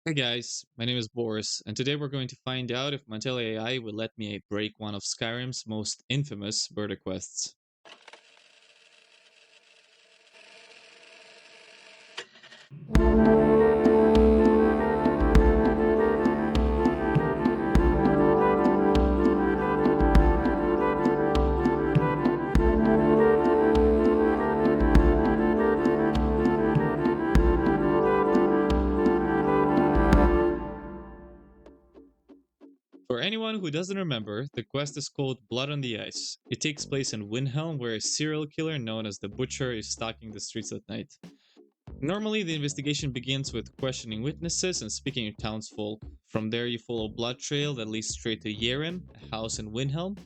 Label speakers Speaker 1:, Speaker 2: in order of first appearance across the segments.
Speaker 1: Hey guys, my name is Boris, and today we're going to find out if Mantella AI will let me break one of Skyrim's most infamous murder quests. For anyone who doesn't remember, the quest is called Blood on the Ice. It takes place in Windhelm, where a serial killer known as the Butcher is stalking the streets at night. Normally, the investigation begins with questioning witnesses and speaking to townsfolk. From there, you follow a blood trail that leads straight to Yeren, a house in Windhelm.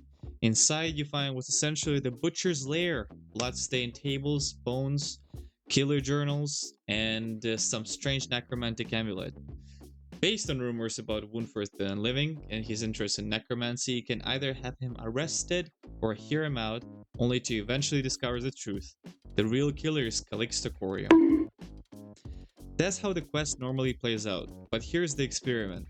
Speaker 1: Inside, you find what's essentially the Butcher's lair: blood-stained tables, bones, killer journals, and some strange necromantic amulet. Based on rumors about Wunford the Unliving and his interest in necromancy, you can either have him arrested or hear him out, only to eventually discover the truth. The real killer is Calixto Corio. That's how the quest normally plays out, but here's the experiment.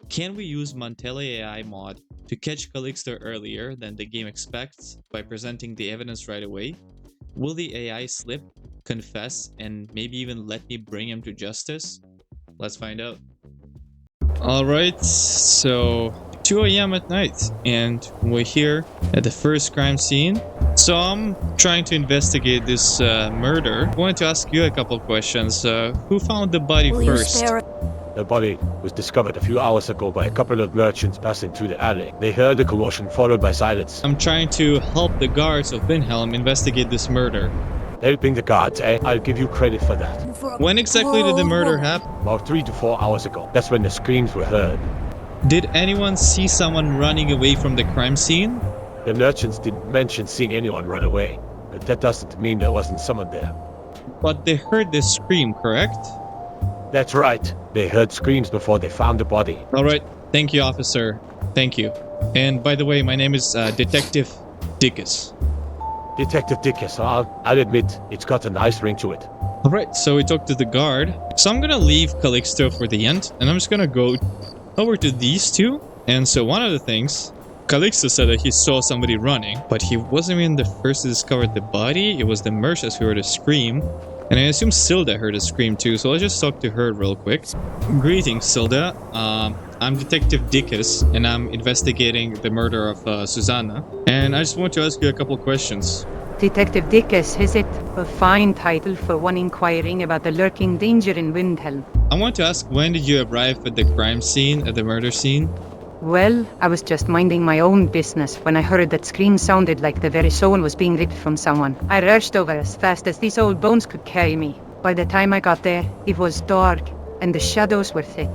Speaker 1: Can we use Mantella AI mod to catch Calixto earlier than the game expects by presenting the evidence right away? Will the AI slip, confess, and maybe even let me bring him to justice? Let's find out. Alright, so 2 a.m. at night, and we're here at the first crime scene. So I'm trying to investigate this murder. I wanted to ask you a couple questions. Who found the body first?
Speaker 2: The body was discovered a few hours ago by a couple of merchants passing through the alley. They heard the commotion followed by silence.
Speaker 1: I'm trying to help the guards of Windhelm investigate this murder.
Speaker 2: Helping the guards, eh? I'll give you credit for that.
Speaker 1: When exactly did the murder happen?
Speaker 2: About 3 to 4 hours ago. That's when the screams were heard.
Speaker 1: Did anyone see someone running away from the crime scene?
Speaker 2: The merchants didn't mention seeing anyone run away, but that doesn't mean there wasn't someone there.
Speaker 1: But they heard the scream, correct?
Speaker 2: That's right. They heard screams before they found the body.
Speaker 1: Alright, thank you, officer. Thank you. And by the way, my name is Detective Dickus.
Speaker 2: Detective Dickus, I'll admit, it's got a nice ring to it.
Speaker 1: Alright, so we talked to the guard. So I'm gonna leave Calixto for the end, and I'm just gonna go over to these two. And so one of the things, Calixto said that he saw somebody running, but he wasn't even the first to discover the body. It was the merchants who heard a scream. And I assume Silda heard a scream too, so let's just talk to her real quick. Greetings, Silda. I'm Detective Dickus, and I'm investigating the murder of Susanna. And I just want to ask you a couple questions.
Speaker 3: Detective Dickus, is it? A fine title for one inquiring about the lurking danger in Windhelm.
Speaker 1: I want to ask, when did you arrive at the crime scene, at the murder scene?
Speaker 3: Well, I was just minding my own business when I heard that scream sounded like the very soul was being ripped from someone. I rushed over as fast as these old bones could carry me. By the time I got there, it was dark, and the shadows were thick.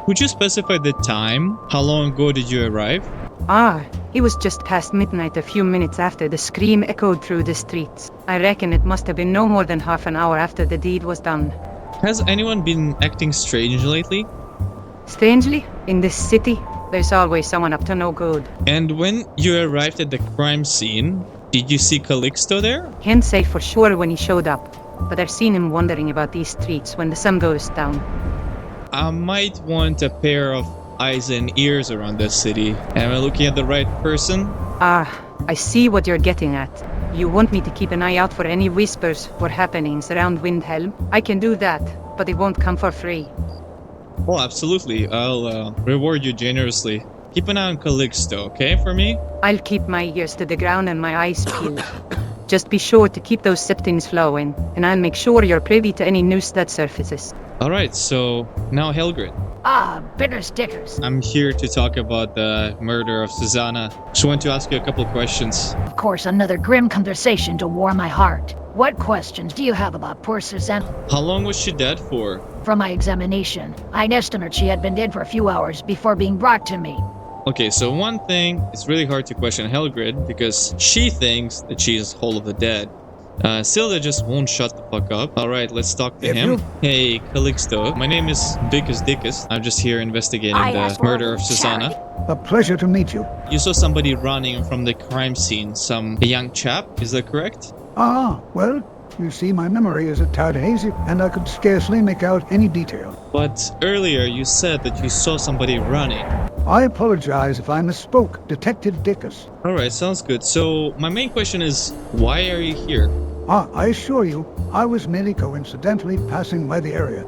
Speaker 1: Would you specify the time? How long ago did you arrive?
Speaker 3: It was just past midnight a few minutes after the scream echoed through the streets. I reckon it must have been no more than half an hour after the deed was done.
Speaker 1: Has anyone been acting strange lately?
Speaker 3: Strangely, in this city, there's always someone up to no good.
Speaker 1: And when you arrived at the crime scene, did you see Calixto there?
Speaker 3: Can't say for sure when he showed up, but I've seen him wandering about these streets when the sun goes down.
Speaker 1: I might want a pair of eyes and ears around this city. Am I looking at the right person?
Speaker 3: I see what you're getting at. You want me to keep an eye out for any whispers or happenings around Windhelm? I can do that, but it won't come for free.
Speaker 1: Oh, absolutely. I'll reward you generously. Keep an eye on Calixto, okay, for me?
Speaker 3: I'll keep my ears to the ground and my eyes peeled. Just be sure to keep those septins flowing, and I'll make sure you're privy to any news that surfaces.
Speaker 1: Alright, so now Helgrid.
Speaker 4: Bitter stickers.
Speaker 1: I'm here to talk about the murder of Susanna. Just want to ask you a couple questions.
Speaker 4: Of course, another grim conversation to warm my heart. What questions do you have about poor Susanna?
Speaker 1: How long was she dead for?
Speaker 4: From my examination, I'd estimate she had been dead for a few hours before being brought to me.
Speaker 1: Okay, so one thing, it's really hard to question Helgrid because she thinks that she's whole of the dead. Silda just won't shut the fuck up. Alright, let's talk to him. Hey, Calixto. My name is Dickus. I'm just here investigating the murder of Susanna.
Speaker 5: A pleasure to meet you.
Speaker 1: You saw somebody running from the crime scene, a young chap, is that correct?
Speaker 5: Well, You see, my memory is a tad hazy, and I could scarcely make out any detail.
Speaker 1: But earlier you said that you saw somebody running.
Speaker 5: I apologize if I misspoke, Detective Dickus.
Speaker 1: Alright, sounds good. So, my main question is, why are you here?
Speaker 5: I assure you, I was merely coincidentally passing by the area.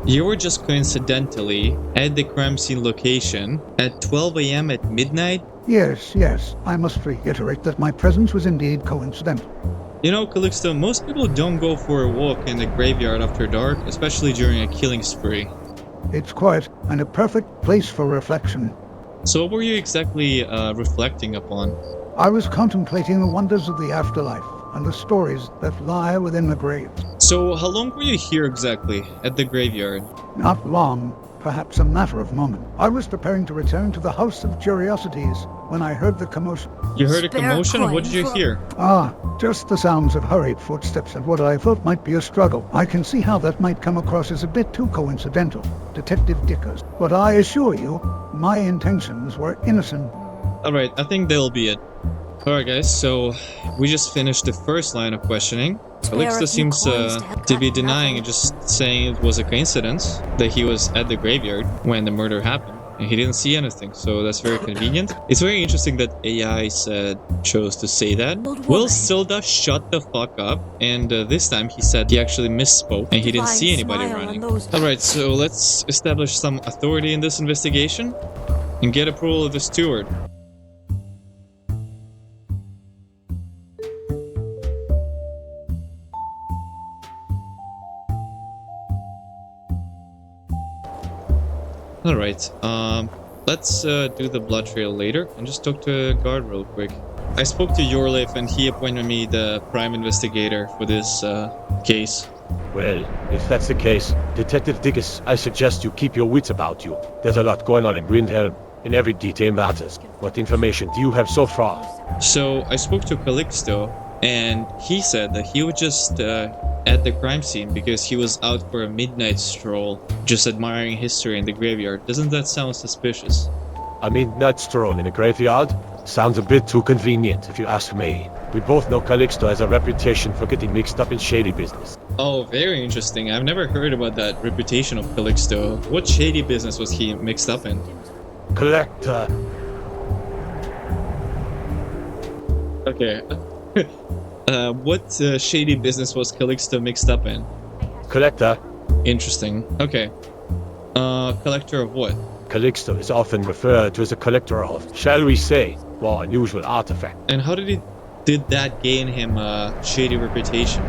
Speaker 1: You were just coincidentally at the crime scene location at 12 a.m. at midnight?
Speaker 5: Yes, I must reiterate that my presence was indeed coincidental.
Speaker 1: You know, Calixto, most people don't go for a walk in the graveyard after dark, especially during a killing spree.
Speaker 5: It's quiet and a perfect place for reflection.
Speaker 1: So what were you exactly reflecting upon?
Speaker 5: I was contemplating the wonders of the afterlife and the stories that lie within the graves.
Speaker 1: So how long were you here exactly, at the graveyard?
Speaker 5: Not long, perhaps a matter of moment. I was preparing to return to the House of Curiosities when I heard the commotion.
Speaker 1: You heard a commotion? What did you hear?
Speaker 5: Just the sounds of hurried footsteps and what I thought might be a struggle. I can see how that might come across as a bit too coincidental, Detective Dickus. But I assure you, my intentions were innocent.
Speaker 1: Alright, I think that'll be it. Alright guys, so we just finished the first line of questioning. Calixto seems to be denying and just saying it was a coincidence that he was at the graveyard when the murder happened. And he didn't see anything, so that's very convenient. It's very interesting that AI chose to say that. Will Silda shut the fuck up? And this time he said he actually misspoke and he didn't see anybody running. Alright, so let's establish some authority in this investigation and get approval of the steward. Alright, let's do the blood trail later and just talk to a guard real quick. I spoke to Yorleif and he appointed me the prime investigator for this case.
Speaker 2: Well, if that's the case, Detective Dickus, I suggest you keep your wits about you. There's a lot going on in Greenhelm, and every detail matters. What information do you have so far?
Speaker 1: So, I spoke to Calixto, and he said that he was just at the crime scene because he was out for a midnight stroll, just admiring history in the graveyard. Doesn't that sound suspicious?
Speaker 2: A midnight stroll in a graveyard? Sounds a bit too convenient, if you ask me. We both know Calixto has a reputation for getting mixed up in shady business.
Speaker 1: Oh, very interesting. I've never heard about that reputation of Calixto. What shady business was he mixed up in?
Speaker 2: Collector.
Speaker 1: Okay. What shady business was Calixto mixed up in?
Speaker 2: Collector.
Speaker 1: Interesting. Okay. Collector of what?
Speaker 2: Calixto is often referred to as a collector of, shall we say, more unusual artifacts.
Speaker 1: And how did that gain him a shady reputation?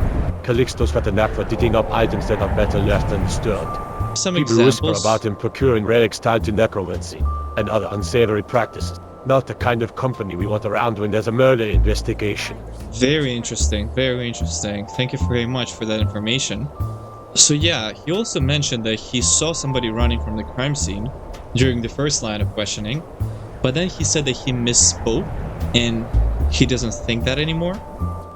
Speaker 2: Calixto's got a knack for digging up items that are better left undisturbed.
Speaker 1: Some
Speaker 2: People
Speaker 1: examples?
Speaker 2: whisper about him procuring relics tied to necromancy and other unsavory practices. Not the kind of company we want around when there's a murder investigation.
Speaker 1: Very interesting, very interesting. Thank you very much for that information. So yeah, he also mentioned that he saw somebody running from the crime scene during the first line of questioning, but then he said that he misspoke and he doesn't think that anymore.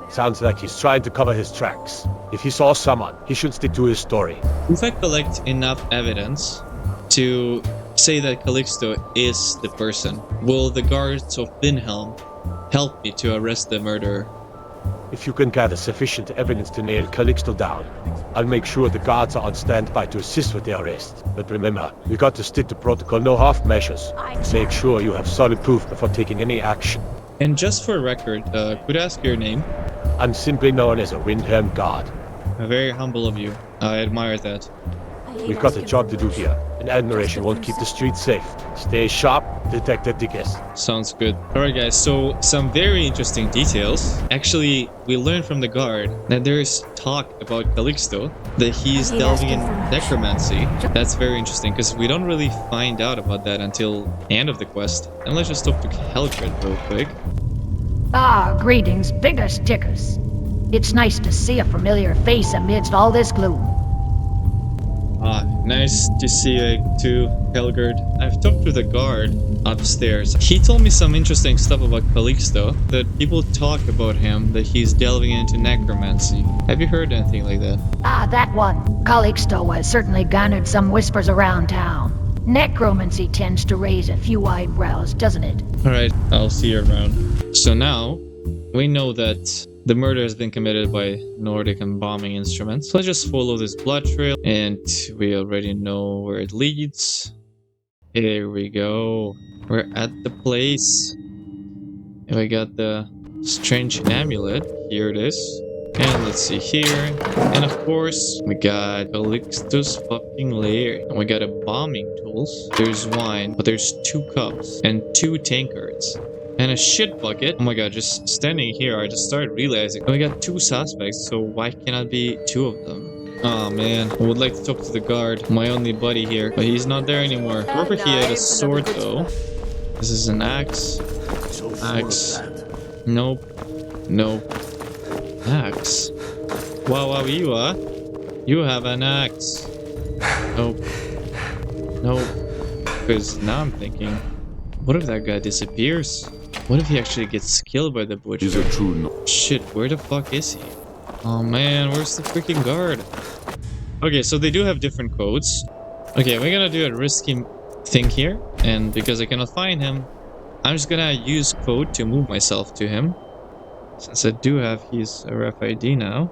Speaker 2: Sounds like he's trying to cover his tracks. If he saw someone, he should stick to his story.
Speaker 1: If I collect enough evidence to say that Calixto is the person, will the guards of Vinhelm help me to arrest the murderer?
Speaker 2: If you can gather sufficient evidence to nail Calixto down, I'll make sure the guards are on standby to assist with the arrest. But remember, we got to stick to protocol, no half measures. Make sure you have solid proof before taking any action.
Speaker 1: And just for record, could I ask your name?
Speaker 2: I'm simply known as a Windhelm guard.
Speaker 1: Very humble of you. I admire that.
Speaker 2: We've got a job to do here, and admiration won't keep the streets safe. Stay sharp, Detective Dickus.
Speaker 1: Sounds good. Alright guys, so some very interesting details. Actually, we learned from the guard that there is talk about Calixto, that he's delving in necromancy. That's very interesting, because we don't really find out about that until the end of the quest. And let's just talk to Helgred real quick.
Speaker 4: Greetings, bigus dickus. It's nice to see a familiar face amidst all this gloom.
Speaker 1: Nice to see you too, Helgerd. I've talked to the guard upstairs. He told me some interesting stuff about Calixto, that people talk about him, that he's delving into necromancy. Have you heard anything like that?
Speaker 4: That one. Calixto has certainly garnered some whispers around town. Necromancy tends to raise a few eyebrows, doesn't it?
Speaker 1: Alright, I'll see you around. So now, we know that The murder has been committed by Nordic embalming instruments. So let's just follow this blood trail, and we already know where it leads. Here we go. We're at the place. And we got the strange amulet. Here it is. And let's see here. And of course, we got Calixto's fucking lair. And we got a bombing tools. There's wine, but there's 2 cups and 2 tankards. And a shit bucket. Oh my god, just standing here, I just started realizing we got 2 suspects, so why cannot be 2 of them? Oh man, I would like to talk to the guard, my only buddy here, but he's not there anymore. Remember he had a sword though. This is an axe. Axe. Nope. Nope. Axe. Wow, you have an axe. Nope. Nope. Because now I'm thinking, what if that guy disappears? What if he actually gets killed by the butcher?
Speaker 2: Is it true? No.
Speaker 1: Shit, where the fuck is he? Oh man, where's the freaking guard? Okay, so they do have different codes. Okay, we're gonna do a risky thing here. And because I cannot find him, I'm just gonna use code to move myself to him. Since I do have his RFID now.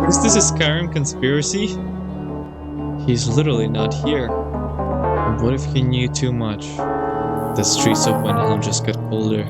Speaker 1: Is this a Skyrim conspiracy? He's literally not here. What if he knew too much? The streets of Winhelm just got colder.